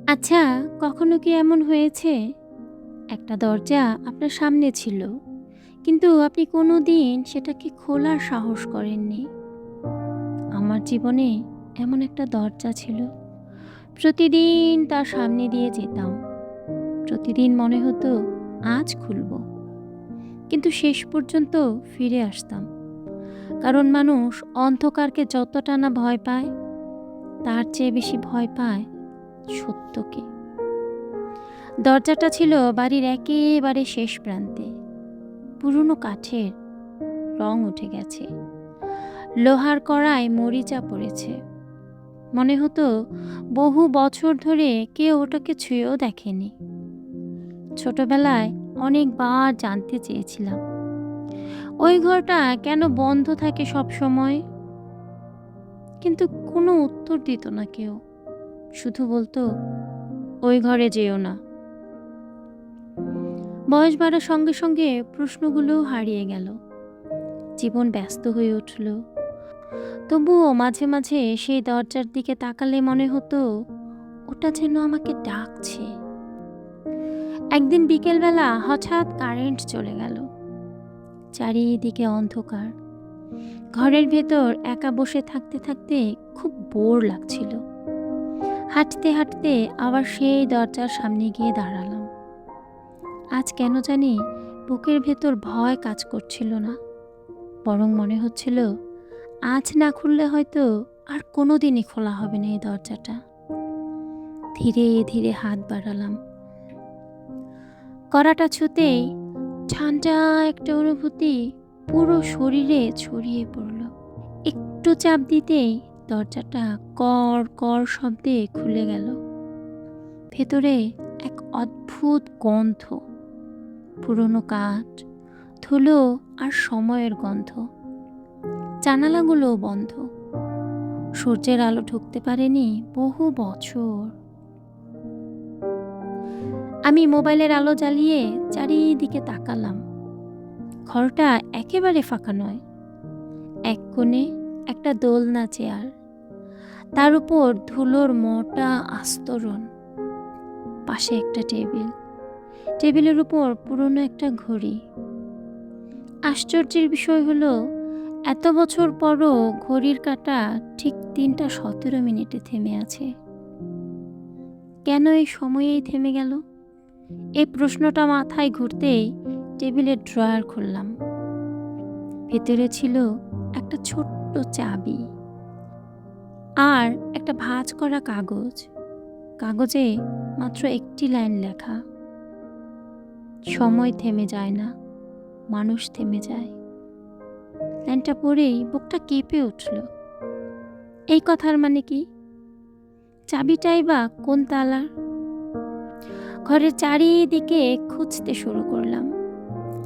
আচ্ছা, কখনো কি এমন হয়েছে একটা দরজা আপনার সামনে ছিল, কিন্তু আপনি কোনোদিন সেটাকে খোলার সাহস করেননি? আমার জীবনে এমন একটা দরজা ছিল। প্রতিদিন তার সামনে দিয়ে যেতাম। প্রতিদিন মনে হতো আজ খুলব। কিন্তু শেষ পর্যন্ত ফিরে আসতাম। কারণ মানুষ অন্ধকারকে যতটা না ভয় পায়, তার চেয়ে বেশি ভয় পায় সত্যকে। দরজাটা ছিল বাড়ির একেবারে শেষ প্রান্তে। পুরনো কাঠের, রং উঠে গেছে, লোহার কড়ায় মরিচা পড়েছে। মনে হতো বহু বছর ধরে কেউ ওটাকে ছুঁয়েও দেখেনি। ছোটবেলায় অনেকবার জানতে চেয়েছিলাম ওই ঘরটা কেন বন্ধ থাকে সব সময়, কিন্তু কোনো উত্তর দিত না কেউ। শুধু বলতো, ওই ঘরে যেও না। বয়স বাড়ার সঙ্গে সঙ্গে প্রশ্নগুলোও হারিয়ে গেল। জীবন ব্যস্ত হয়ে উঠল। তবুও মাঝে মাঝে সেই দরজার দিকে তাকালে মনে হতো ওটা যেন আমাকে ডাকছে। একদিন বিকেলবেলা হঠাৎ কারেন্ট চলে গেল। চারিদিকে অন্ধকার। ঘরের ভেতর একা বসে থাকতে থাকতে খুব বোর লাগছিল। হাঁটতে হাঁটতে আবার সেই দরজার সামনে গিয়ে দাঁড়ালাম। আজ কেন জানি বুকের ভেতর ভয় কাজ করছিল না, বরং মনে হচ্ছিল আজ না খুললে হয়তো আর কোনোদিনই খোলা হবে না এই দরজাটা। ধীরে ধীরে হাত বাড়ালাম। কড়াটা ছুঁতেই ঠান্ডা একটা অনুভূতি পুরো শরীরে ছড়িয়ে পড়ল। একটু চাপ দিতেই দরজাটা কর কর শব্দে খুলে গেল। ভেতরে এক অদ্ভুত গন্ধ, পুরনো কাঠ, ধুলো আর সময়ের গন্ধ। জানালাগুলোও বন্ধ। সূর্যের আলো ঢুকতে পারেনি বহু বছর। আমি মোবাইলের আলো জ্বালিয়ে চারিদিকে তাকালাম। ঘরটা একেবারে ফাঁকা নয়। এক কোণে একটা দোলনা চেয়ার, তার উপর ধুলোর মোটা আস্তরণ। পাশে একটা টেবিল, টেবিলের উপর পুরনো একটা ঘড়ি। আশ্চর্যের বিষয় হলো, এত বছর পরও ঘড়ির কাঁটা ঠিক 3টা 17 থেমে আছে। কেন এই সময়েই থেমে গেল? এই প্রশ্নটা মাথায় ঘুরতেই টেবিলের ড্রয়ার খুললাম। ভেতরে ছিল একটা ছোট্ট চাবি আর একটা ভাঁজ করা কাগজ। কাগজে মাত্র একটি লাইন লেখা, সময় থেমে যায় না, মানুষ থেমে যায়। লাইনটা পড়েই বুকটা কেঁপে উঠল। এই কথার মানে কি? চাবিটাই বা কোন তালার? ঘরের চারিদিকে খুঁজতে শুরু করলাম।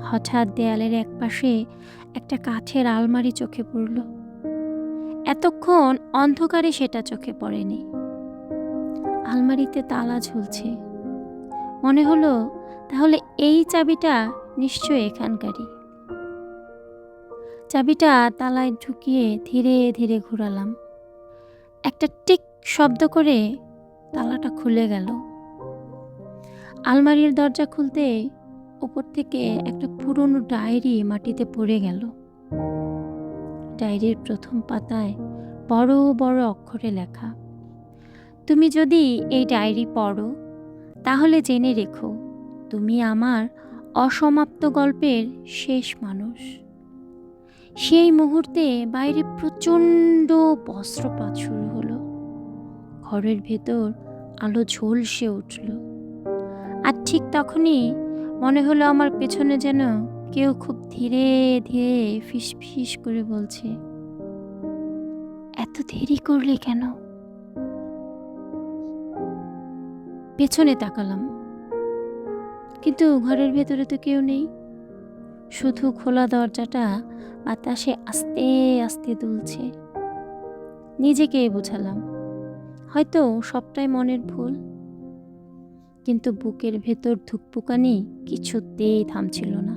হঠাৎ দেয়ালের একপাশে একটা কাঠের আলমারি চোখে পড়ল। এতক্ষণ অন্ধকারে সেটা চোখে পড়েনি। আলমারিতে তালা ঝুলছে। মনে হলো তাহলে এই চাবিটা নিশ্চয়ই এখানকারই। চাবিটা তালায় ঢুকিয়ে ধীরে ধীরে ঘোরালাম। একটা টিক শব্দ করে তালাটা খুলে গেল। আলমারির দরজা খুলতে উপর থেকে একটা পুরনো ডায়েরি মাটিতে পড়ে গেল। ডায়েরির প্রথম পাতায় বড় বড় অক্ষরে লেখা, তুমি যদি এই ডায়েরি পড়ো তাহলে জেনে রেখো, তুমি আমার অসমাপ্ত গল্পের শেষ মানুষ। সেই মুহূর্তে বাইরে প্রচণ্ড বজ্রপাত শুরু হলো। ঘরের ভেতর আলো ঝলসে উঠল। আর ঠিক তখনই মনে হলো আমার পেছনে যেন কেউ খুব ধীরে ধীরে ফিস ফিস করে বলছে, এত দেরি করলে কেন? পেছনে তাকালাম, কিন্তু ঘরের ভেতরে তো কেউ নেই। শুধু খোলা দরজাটা বাতাসে আস্তে আস্তে দুলছে। নিজেকে বোঝালাম হয়তো সবটাই মনের ভুল, কিন্তু বুকের ভেতর ধুকপুকানি কিছুতেই থামছিল না।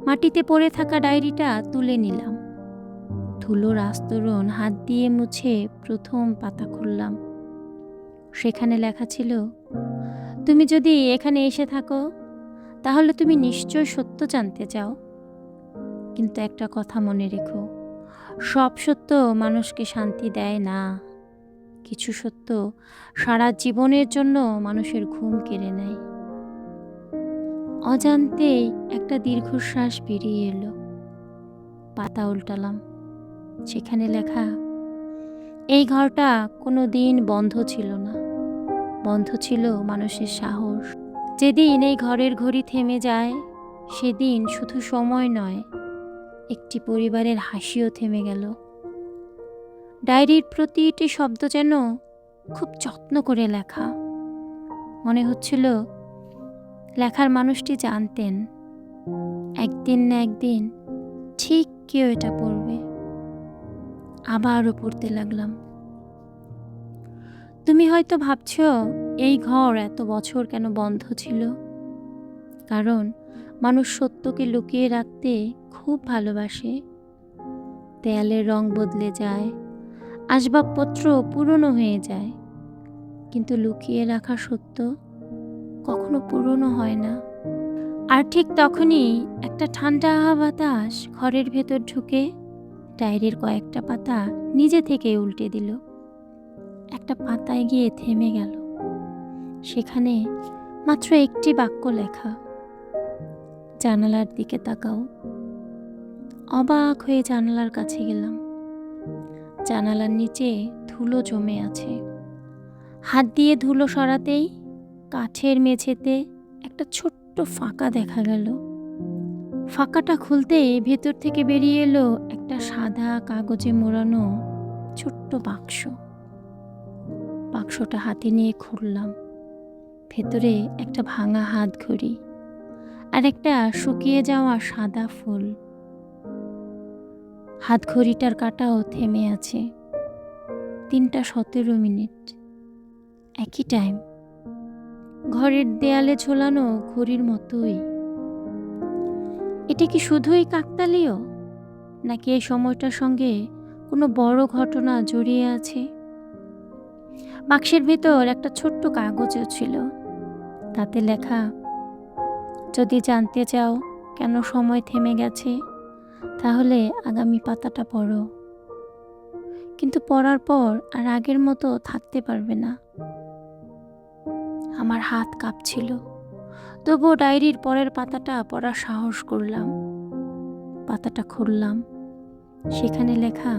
মাটিতে পড়ে থাকা ডায়েরিটা তুলে নিলাম। ধুলোর আস্তরণ হাত দিয়ে মুছে প্রথম পাতা খুললাম। সেখানে লেখা ছিল, তুমি যদি এখানে এসে থাকো তাহলে তুমি নিশ্চয় সত্য জানতে চাও, কিন্তু একটা কথা মনে রেখো, সব সত্য মানুষকে শান্তি দেয় না। কিছু সত্য সারা জীবনের জন্য মানুষের ঘুম কেড়ে নেয়। অজান্তেই একটা দীর্ঘশ্বাস বেরিয়ে এলো। পাতা উল্টালাম, সেখানে লেখা, এই ঘরটা কোনো দিন বন্ধ ছিল না, বন্ধ ছিল মানুষের সাহস। যেদিন এই ঘরের ঘড়ি থেমে যায়, সেদিন শুধু সময় নয়, একটি পরিবারের হাসিও থেমে গেল। ডায়েরির প্রতিটি শব্দ যেন খুব যত্ন করে লেখা। মনে হচ্ছিল লেখার মানুষটি জানতেন একদিন না একদিন ঠিক কেউ এটা পড়বে। আবারও পড়তে লাগলাম। তুমি হয়তো ভাবছো এই ঘর এত বছর কেন বন্ধ ছিল, কারণ মানুষ সত্যকে লুকিয়ে রাখতে খুব ভালোবাসে। দেয়ালের রং বদলে যায়, আসবাবপত্র পুরনো হয়ে যায়, কিন্তু লুকিয়ে রাখা সত্য কখনো পুরনো হয় না। আর ঠিক তখনই একটা ঠান্ডা বাতাস ঘরের ভেতর ঢুকে ডায়েরির কয়েকটা পাতা নিজে থেকে উল্টে দিল। একটা পাতায় গিয়ে থেমে গেল। সেখানে মাত্র একটি বাক্য লেখা, জানালার দিকে তাকাও। অবাক হয়ে জানালার কাছে গেলাম। জানালার নিচে ধুলো জমে আছে। হাত দিয়ে ধুলো সরাতেই কাঠের মেঝেতে একটা ছোট্ট ফাঁকা দেখা গেল। ফাঁকাটা খুলতেই ভেতর থেকে বেরিয়ে এলো একটা সাদা কাগজে মোড়ানো ছোট্ট বাক্স। বাক্সটা হাতে নিয়ে খুললাম। ভেতরে একটা ভাঙা হাত ঘড়ি আর একটা শুকিয়ে যাওয়া সাদা ফুল। হাত ঘড়িটার কাঁটাও থেমে আছে। 3:17। একই টাইম। ঘরের দেয়ালে ঝোলানো ঘড়ির মতোই। এটা কি শুধুই কাকতালীয়, নাকি এই সময়টার সঙ্গে কোনো বড় ঘটনা জড়িয়ে আছে? বাক্সের ভেতর একটা ছোট্ট কাগজও ছিল। তাতে লেখা, যদি জানতে চাও কেন সময় থেমে গেছে, তাহলে আগামী পাতাটা পড়ো। কিন্তু পড়ার পর আর আগের মতো থাকতে পারবে না। আমার হাত কাঁপছিল, তবুও ডায়েরির পরের পাতাটা পড়ার সাহস করলাম। পাতাটা খুললাম। সেখানে লেখা,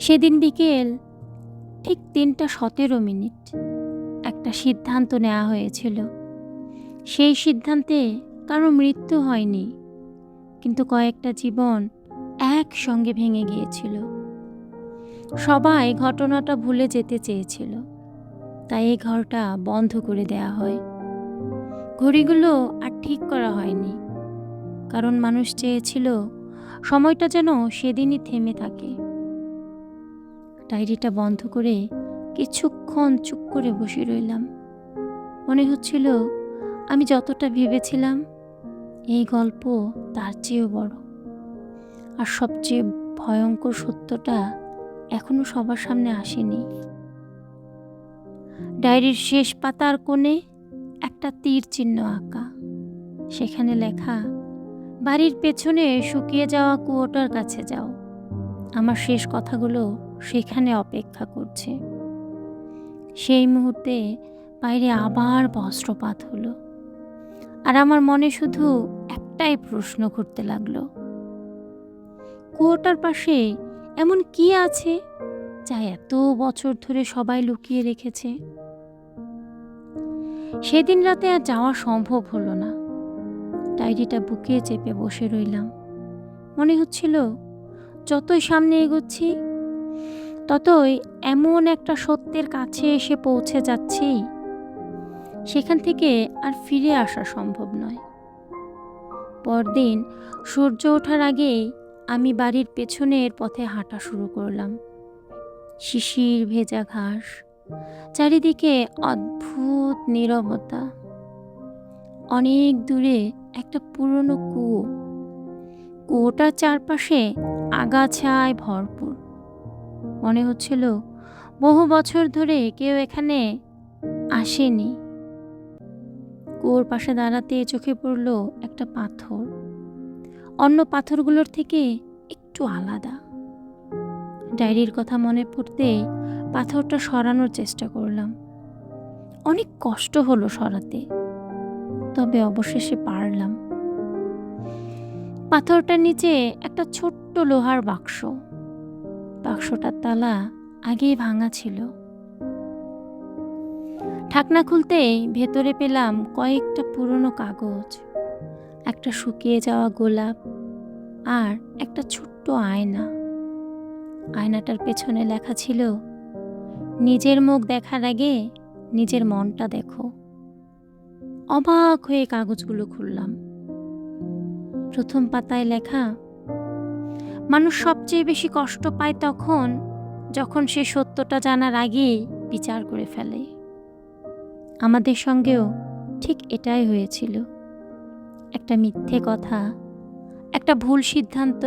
সেদিন বিকেল ঠিক 3:17 একটা সিদ্ধান্ত নেওয়া হয়েছিল। সেই সিদ্ধান্তে কারো মৃত্যু হয়নি, কিন্তু কয়েকটা জীবন একসঙ্গে ভেঙে গিয়েছিল। সবাই ঘটনাটা ভুলে যেতে চেয়েছিল, তাই এই ঘরটা বন্ধ করে দেয়া হয়। ঘড়িগুলো আর ঠিক করা হয়নি, কারণ মানুষ চেয়েছিল সময়টা যেন সেদিনই থেমে থাকে। ডায়েরিটা বন্ধ করে কিছুক্ষণ চুপ করে বসে রইলাম। মনে হচ্ছিল আমি যতটা ভেবেছিলাম এই গল্প তার চেয়েও বড়। আর সবচেয়ে ভয়ঙ্কর সত্যটা এখনো সবার সামনে আসেনি। ডায়েরির শেষ পাতার কোণে একটা তীর চিহ্ন আঁকা। সেখানে লেখা, বাড়ির পেছনে শুকিয়ে যাওয়া কুয়োটার কাছে যাও। আমার শেষ কথাগুলো সেখানে অপেক্ষা করছে। সেই মুহূর্তে বাইরে আবার বজ্রপাত হলো, আর আমার মনে শুধু একটাই প্রশ্ন ঘুরতে লাগলো, কুয়োটার পাশে এমন কি আছে যা এত বছর ধরে সবাই লুকিয়ে রেখেছে? সেদিন রাতে আর যাওয়া সম্ভব হলো না। ডায়েরিটা বুকে চেপে বসে রইলাম। মনে হচ্ছিল যতই সামনে এগোচ্ছি, ততই এমন একটা সত্যের কাছে এসে পৌঁছে যাচ্ছি, সেখান থেকে আর ফিরে আসা সম্ভব নয়। পরদিন সূর্য ওঠার আগেই আমি বাড়ির পেছনের পথে হাঁটা শুরু করলাম। শিশির ভেজা ঘাস, চারিদিকে অদ্ভুত নীরবতা। অনেক দূরে একটা পুরনো কুয়ো। কুয়োটার চারপাশে আগাছায় ভরপুর। মনে হচ্ছিল বহু বছর ধরে কেউ এখানে আসেনি। কুয়োর পাশে দাঁড়াতে চোখে পড়ল একটা পাথর, অন্য পাথরগুলোর থেকে একটু আলাদা। ডায়েরির কথা মনে পড়তে পাথরটা সরানোর চেষ্টা করলাম। অনেক কষ্ট হলো সরাতে, তবে অবশেষে পারলাম। পাথরটার নিচে একটা ছোট্ট লোহার বাক্স। বাক্সটার তালা আগেই ভাঙা ছিল। ঢাকনা খুলতেই ভেতরে পেলাম কয়েকটা পুরনো কাগজ, একটা শুকিয়ে যাওয়া গোলাপ আর একটা ছোট্ট আয়না। আয়নাটার পেছনে লেখা ছিল, নিজের মুখ দেখার আগে নিজের মনটা দেখো। অবাক হয়ে কাগজগুলো খুললাম। প্রথম পাতায় লেখা, মানুষ সবচেয়ে বেশি কষ্ট পায় তখন যখন সে সত্যটা জানার আগেই বিচার করে ফেলে। আমাদের সঙ্গেও ঠিক এটাই হয়েছিল। একটা মিথ্যে কথা, একটা ভুল সিদ্ধান্ত,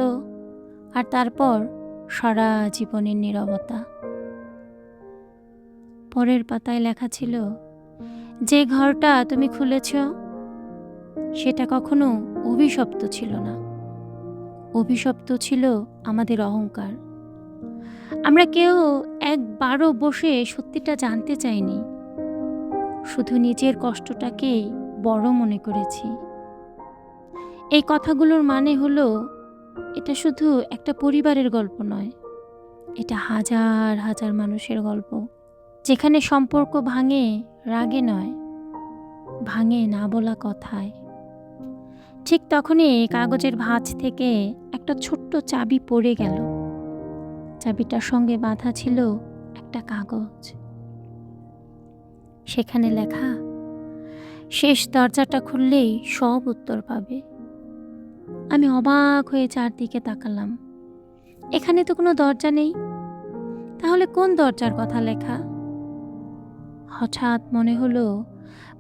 আর তারপর সারা জীবনের নীরবতা। পরের পাতায় লেখা ছিল, যে ঘরটা তুমি খুলেছ সেটা কখনো অভিশপ্ত ছিল না। অভিশপ্ত ছিল আমাদের অহংকার। আমরা কেউ একবারও বসে সত্যিটা জানতে চাইনি, শুধু নিজের কষ্টটাকেই বড় মনে করেছি। এই কথাগুলোর মানে হলো, এটা শুধু একটা পরিবারের গল্প নয়, এটা হাজার হাজার মানুষের গল্প, যেখানে সম্পর্ক ভাঙে রাগে নয়, ভাঙে না বলা কথায়। ঠিক তখনই কাগজের ভাঁজ থেকে একটা ছোট্ট চাবি পড়ে গেল। চাবিটার সঙ্গে বাঁধা ছিল একটা কাগজ। সেখানে লেখা, শেষ দরজাটা খুললেই সব উত্তর পাবে। আমি অবাক হয়ে চারদিকে তাকালাম। এখানে তো কোনো দরজা নেই, তাহলে কোন দরজার কথা লেখা? হঠাৎ মনে হলো,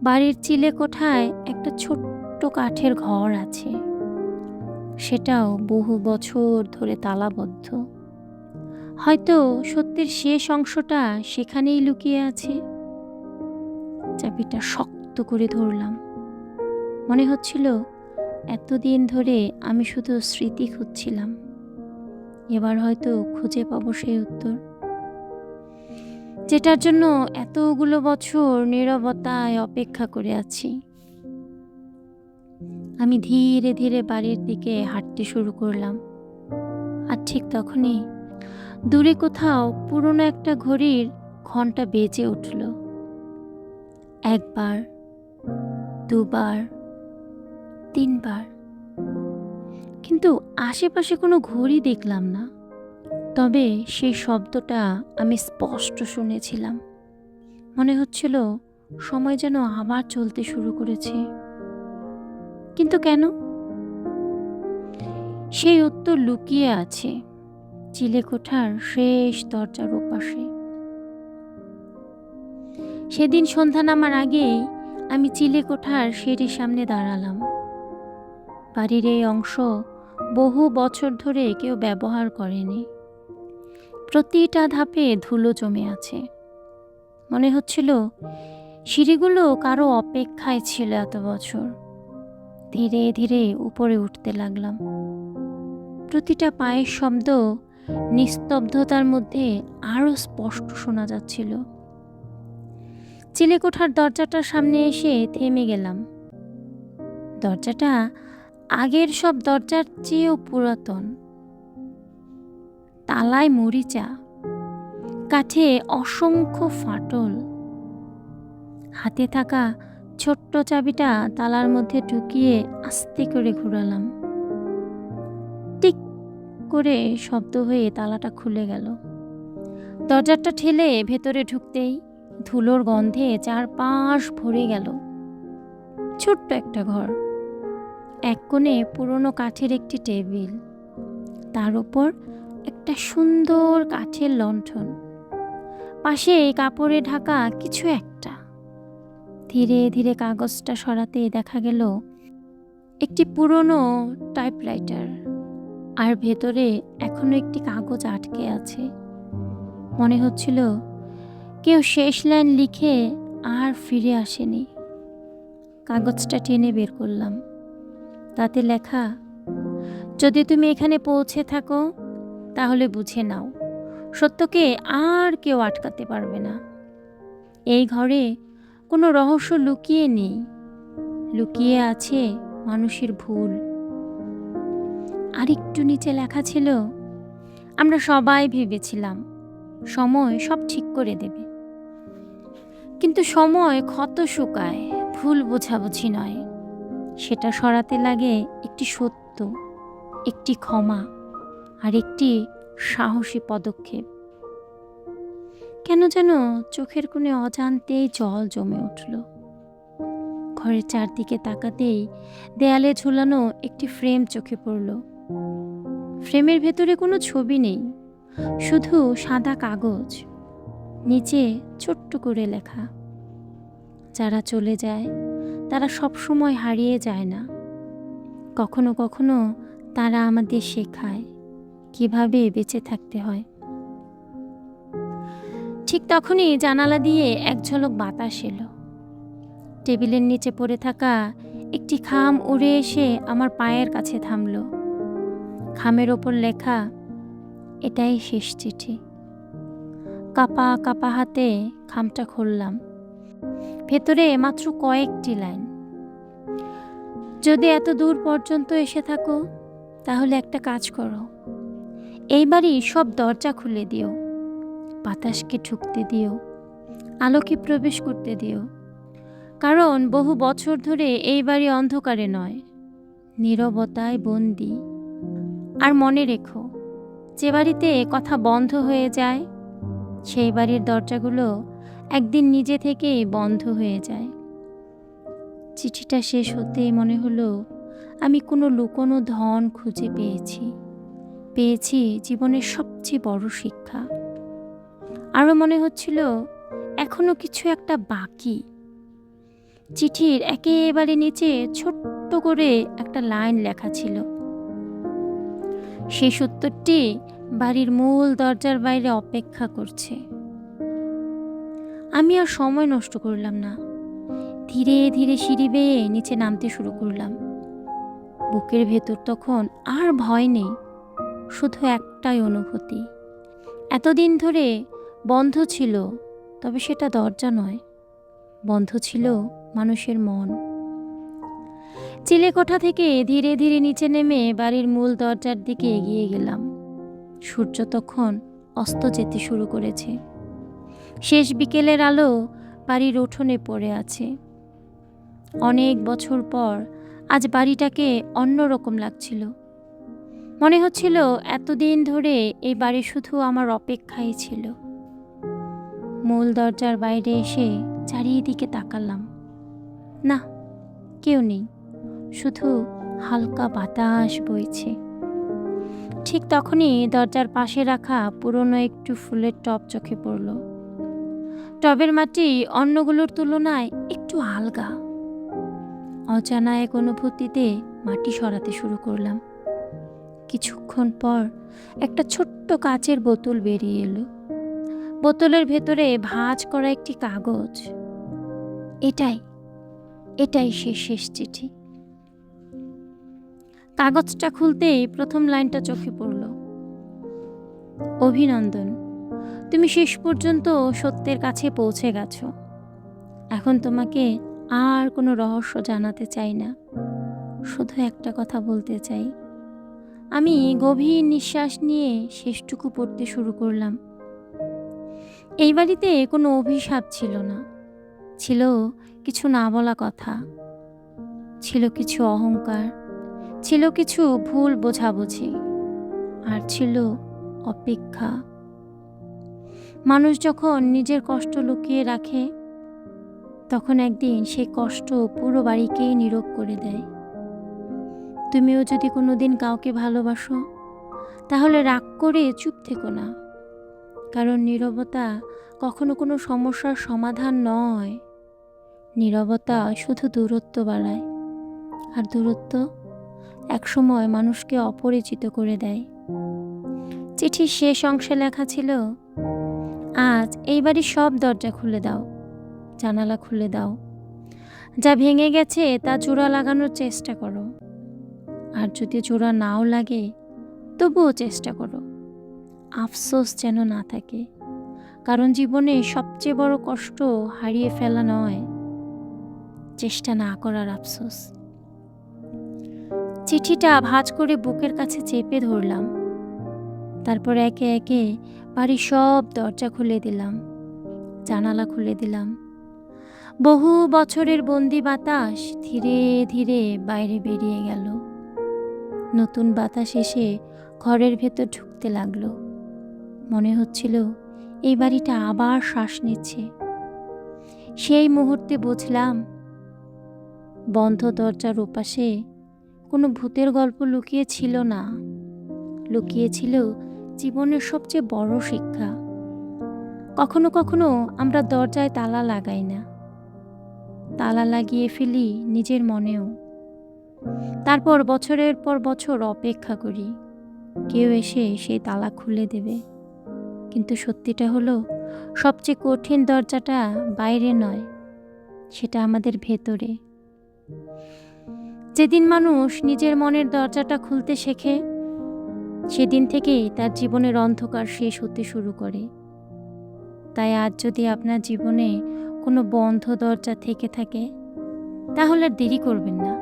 বাড়ির চিলে কোঠায় একটা ছোট্ট কাঠের ঘর আছে, সেটাও বহু বছর ধরে তালাবদ্ধ। হয়তো সত্যের শেষ অংশটা সেখানেই লুকিয়ে আছে। চাবিটা শক্ত করে ধরলাম। মনে হচ্ছিল এতদিন ধরে আমি শুধু স্মৃতি খুঁজছিলাম, এবার হয়তো খুঁজে পাবো সেই উত্তর, যেটার জন্য এতগুলো বছর নীরবতায় অপেক্ষা করে আছি। আমি ধীরে ধীরে বাড়ির দিকে হাঁটতে শুরু করলাম। আর ঠিক তখনই দূরে কোথাও পুরনো একটা ঘড়ির ঘন্টা বেজে উঠল। একবার, দুবার, তিনবার, কিন্তু আশেপাশে কোনো ঘড়ি দেখলাম না। তবে সেই শব্দটা আমি স্পষ্ট শুনেছিলাম। মনে হচ্ছিল সময় যেন আবার চলতে শুরু করেছে। কিন্তু কেন? সেই উত্তর লুকিয়ে আছে চিলেকোঠার শেষ দরজার ওপাশে। সেদিন সন্ধ্যা নামার আগেই আমি চিলেকোঠার সিঁড়ির সামনে দাঁড়ালাম। বাড়ির এই অংশ বহু বছর ধরে কেউ ব্যবহার করেনি। প্রতিটা ধাপে ধুলো জমে আছে। মনে হচ্ছিল সিঁড়িগুলো কারো অপেক্ষায় ছিল এত বছর। ধীরে ধীরে উপরে উঠতে লাগলাম। প্রতিটা পায়ের শব্দ নিস্তব্ধতার মধ্যে আরো স্পষ্ট শোনা যাচ্ছিল। চিলেকোঠার দরজাটার সামনে এসে থেমে গেলাম। দরজাটা আগের সব দরজার চেয়েও পুরাতন। তালায় মরিচা, কাঠে অসংখ্য ফাটল। হাতে থাকা ছোট্ট চাবিটা তালার মধ্যে ঢুকিয়ে আস্তে করে ঘোরালাম। টিক করে শব্দ হয়ে তালাটা খুলে গেল। দরজাটা ঠেলে ভেতরে ঢুকতেই ধুলোর গন্ধে চারপাশ ভরে গেল। ছোট্ট একটা ঘর, এক কোণে পুরনো কাঠের একটি টেবিল, তার উপর একটা সুন্দর কাঠের লণ্ঠন, পাশে কাপড়ে ঢাকা কিছু একটা। ধীরে ধীরে কাগজটা সরাতে দেখা গেল একটি পুরনো টাইপরাইটার, আর ভেতরে এখনো একটি কাগজ আটকে আছে। মনে হচ্ছিল কেউ শেষ লাইন লিখে আর ফিরে আসেনি। কাগজটা টেনে বের করলাম। তাতে লেখা, যদি তুমি এখানে পৌঁছে থাকো তাহলে বুঝে নাও, সত্যকে আর কেউ আটকাতে পারবে না। এই ঘরে কোনো রহস্য লুকিয়ে নেই, লুকিয়ে আছে মানুষের ভুল। আরেকটু নিচে লেখা ছিল, আমরা সবাই ভেবেছিলাম সময় সব ঠিক করে দেবে, কিন্তু সময় ক্ষত শুকায়, ভুল বোঝাবুঝি নয়। সেটা সরাতে লাগে একটি সত্য, একটি ক্ষমা, আর একটি সাহসী পদক্ষেপ। কেন যেন চোখের কোণে অজান্তেই জল জমে উঠল। ঘরের চারদিকে তাকাতেই দেয়ালে ঝুলানো একটি ফ্রেম চোখে পড়ল। ফ্রেমের ভেতরে কোনো ছবি নেই, শুধু সাদা কাগজ, নিচে ছোট্ট করে লেখা, যারা চলে যায় তারা সবসময় হারিয়ে যায় না, কখনো কখনো তারা আমাদের শেখায় কিভাবে বেঁচে থাকতে হয়। ঠিক তখনই জানালা দিয়ে এক ঝলক বাতাস এলো। টেবিলের নিচে পড়ে থাকা একটি খাম উড়ে এসে আমার পায়ের কাছে থামল। খামের ওপর লেখা, এটাই শেষ চিঠি। কাপা কাপা হাতে খামটা খুললাম। ভেতরে মাত্র কয়েকটি লাইন। যদি এত দূর পর্যন্ত এসে থাকো তাহলে একটা কাজ করো, এইবারই সব দরজা খুলে দিও, বাতাসকে ঢুকতে দিও, আলোকে প্রবেশ করতে দিও। কারণ বহু বছর ধরে এই বাড়ি অন্ধকারে নয়, নীরবতায় বন্দি। আর মনে রেখো, যে বাড়িতে কথা বন্ধ হয়ে যায় সেই বাড়ির দরজাগুলো একদিন নিজে থেকেই বন্ধ হয়ে যায়। চিঠিটা শেষ হতেই মনে হলো আমি কোনো লুকোনো ধন খুঁজে পেয়েছি জীবনের সবচেয়ে বড় শিক্ষা। আরও মনে হচ্ছিল এখনো কিছু একটা বাকি। চিঠির একেবারে নিচে ছোট্ট করে একটা লাইন লেখা ছিল, সেই সত্যটি বাড়ির মূল দরজার বাইরে অপেক্ষা করছে। আমি আর সময় নষ্ট করলাম না, ধীরে ধীরে সিঁড়ি বেয়ে নিচে নামতে শুরু করলাম। বুকের ভেতর তখন আর ভয় নেই, শুধু একটাই অনুভূতি, এতদিন ধরে বন্ধ ছিল, তবে সেটা দরজা নয়, বন্ধ ছিল মানুষের মন। চিলেকোঠা থেকে ধীরে ধীরে নিচে নেমে বাড়ির মূল দরজার দিকে এগিয়ে গেলাম। সূর্য তখন অস্ত যেতে শুরু করেছে। শেষ বিকেলের আলো বাড়ির উঠোনে পড়ে আছে। অনেক বছর পর আজ বাড়িটাকে অন্যরকম লাগছিল। মনে হচ্ছিল এতদিন ধরে এই বাড়ি শুধু আমার অপেক্ষাই ছিল। মূল দরজার বাইরে এসে চারিদিকে তাকালাম। না, কেউ নেই, শুধু হালকা বাতাস বইছে। ঠিক তখনই দরজার পাশে রাখা পুরনো একটু ফুলের টব চোখে পড়ল। টবের মাটি অন্যগুলোর তুলনায় একটু আলগা। অজানা এক অনুভূতিতে মাটি সরাতে শুরু করলাম। কিছুক্ষণ পর একটা ছোট্ট কাচের বোতল বেরিয়ে এলো। বোতলের ভেতরে ভাঁজ করা একটি কাগজ। এটাই শেষ চিঠি। কাগজটা খুলতেই প্রথম লাইনটা চোখে পড়ল, অভিনন্দন, তুমি শেষ পর্যন্ত সত্যের কাছে পৌঁছে গেছো। এখন তোমাকে আর কোনো রহস্য জানাতে চাই না, শুধু একটা কথা বলতে চাই। আমি গভীর নিঃশ্বাস নিয়ে শেষটুকু পড়তে শুরু করলাম। এই বাড়িতে কোনো অভিশাপ ছিল না, ছিল কিছু না বলা কথা, ছিল কিছু অহংকার, ছিল কিছু ভুল বোঝাবুঝি, আর ছিল অপেক্ষা। মানুষ যখন নিজের কষ্ট লুকিয়ে রাখে তখন একদিন সেই কষ্ট পুরো বাড়িকেই নীরব করে দেয়। তুমিও যদি কোনোদিন কাউকে ভালোবাসো তাহলে রাগ করে চুপ থেকো না, কারণ নীরবতা কখনো কোনো সমস্যার সমাধান নয়। নীরবতা শুধু দূরত্ব বাড়ায়, আর দূরত্ব একসময় মানুষকে অপরিচিত করে দেয়। চিঠির শেষ অংশে লেখা ছিল, আজ এই বাড়ির সব দরজা খুলে দাও, জানালা খুলে দাও। যা ভেঙে গেছে তা জোড়া লাগানোর চেষ্টা করো। আর যদি জোড়া নাও লাগে তবুও চেষ্টা করো। আফসোস যেন না থাকে, কারণ জীবনে সবচেয়ে বড় কষ্ট হারিয়ে ফেলা নয়, চেষ্টা না করার আফসোস। চিঠিটা ভাঁজ করে বুকের কাছে চেপে ধরলাম। তারপর একে একে বাড়ির সব দরজা খুলে দিলাম, জানালা খুলে দিলাম। বহু বছরের বন্দি বাতাস ধীরে ধীরে বাইরে বেরিয়ে গেল। নতুন বাতাস এসে ঘরের ভেতর ঢুকতে লাগলো। মনে হচ্ছিল এই বাড়িটা আবার শ্বাস নিচ্ছে। সেই মুহূর্তে বুঝলাম, বন্ধ দরজার ওপাশে কোনো ভূতের গল্প লুকিয়ে ছিল না, লুকিয়ে ছিল জীবনের সবচেয়ে বড় শিক্ষা। কখনো কখনো আমরা দরজায় তালা লাগাই না, তালা লাগিয়ে ফেলি নিজের মনেও। তারপর বছরের পর বছর অপেক্ষা করি কেউ এসে সেই তালা খুলে দেবে। কিন্তু সত্যিটা হলো, সবচেয়ে কঠিন দরজাটা বাইরে নয়, সেটা আমাদের ভেতরে। যেদিন মানুষ নিজের মনের দরজাটা খুলতে শেখে, সেদিন থেকেই তার জীবনের অন্ধকার শেষ হতে শুরু করে। তাই আজ যদি আপনার জীবনে কোনো বন্ধ দরজা থেকে থাকে, তাহলে আর দেরি করবেন না,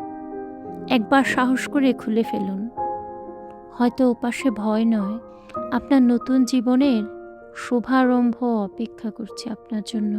একবার সাহস করে খুলে ফেলুন। হয়তো ওপাশে ভয় নয়, আপনার নতুন জীবনের শুভারম্ভ অপেক্ষা করছে আপনার জন্য।